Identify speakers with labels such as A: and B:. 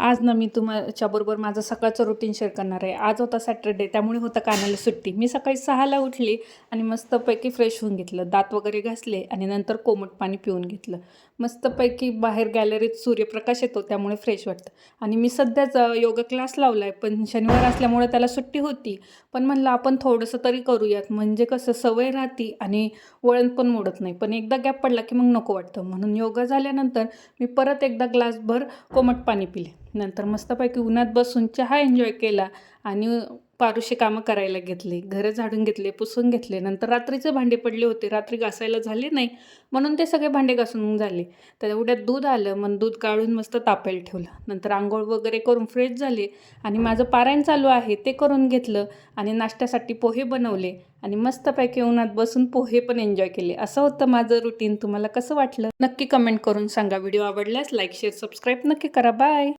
A: आज ना मी तुमच्याबरोबर माझं सकाळचं रुटीन शेअर करणार आहे. आज होता सॅटरडे, त्यामुळे होतं कानाला सुट्टी. मी सकाळी 6ला उठली आणि मस्तपैकी फ्रेश होऊन घेतलं. दात वगैरे घासले आणि नंतर कोमट पाणी पिऊन घेतलं. मस्तपैकी बाहेर गॅलरीत सूर्यप्रकाश येतो, त्यामुळे फ्रेश वाटतं. आणि मी सध्याच योगा क्लास लावला आहे, पण शनिवार असल्यामुळे त्याला सुट्टी होती. पण म्हणलं आपण थोडंसं तरी करूयात, म्हणजे कसं सवय राहते आणि वळण पण मोडत नाही. पण एकदा गॅप पडला की मग नको वाटतं. म्हणून योगा झाल्यानंतर मी परत एकदा ग्लासभर कोमट पाणी पिले. नंतर मस्तपैकी उन्हात बसून चहा एन्जॉय केला आणि पारुशी कामं करायला घेतली. घरं झाडून घेतले, पुसून घेतले. नंतर रात्रीचे भांडे पडले होते, रात्री घासायला झाले नाही, म्हणून ते सगळे भांडे घासून झाले. तर एवढ्यात दूध आलं, मग दूध काढून मस्त तापायला ठेवलं. नंतर आंघोळ वगैरे करून फ्रेश झाले आणि माझं पारायण चालू आहे ते करून घेतलं आणि नाश्त्यासाठी पोहे बनवले आणि मस्तपैकी उन्हात बसून पोहे पण एन्जॉय केले. असं होतं माझं रुटीन. तुम्हाला कसं वाटलं नक्की कमेंट करून सांगा. व्हिडिओ आवडल्यास लाईक, शेअर, सबस्क्राईब नक्की करा. बाय.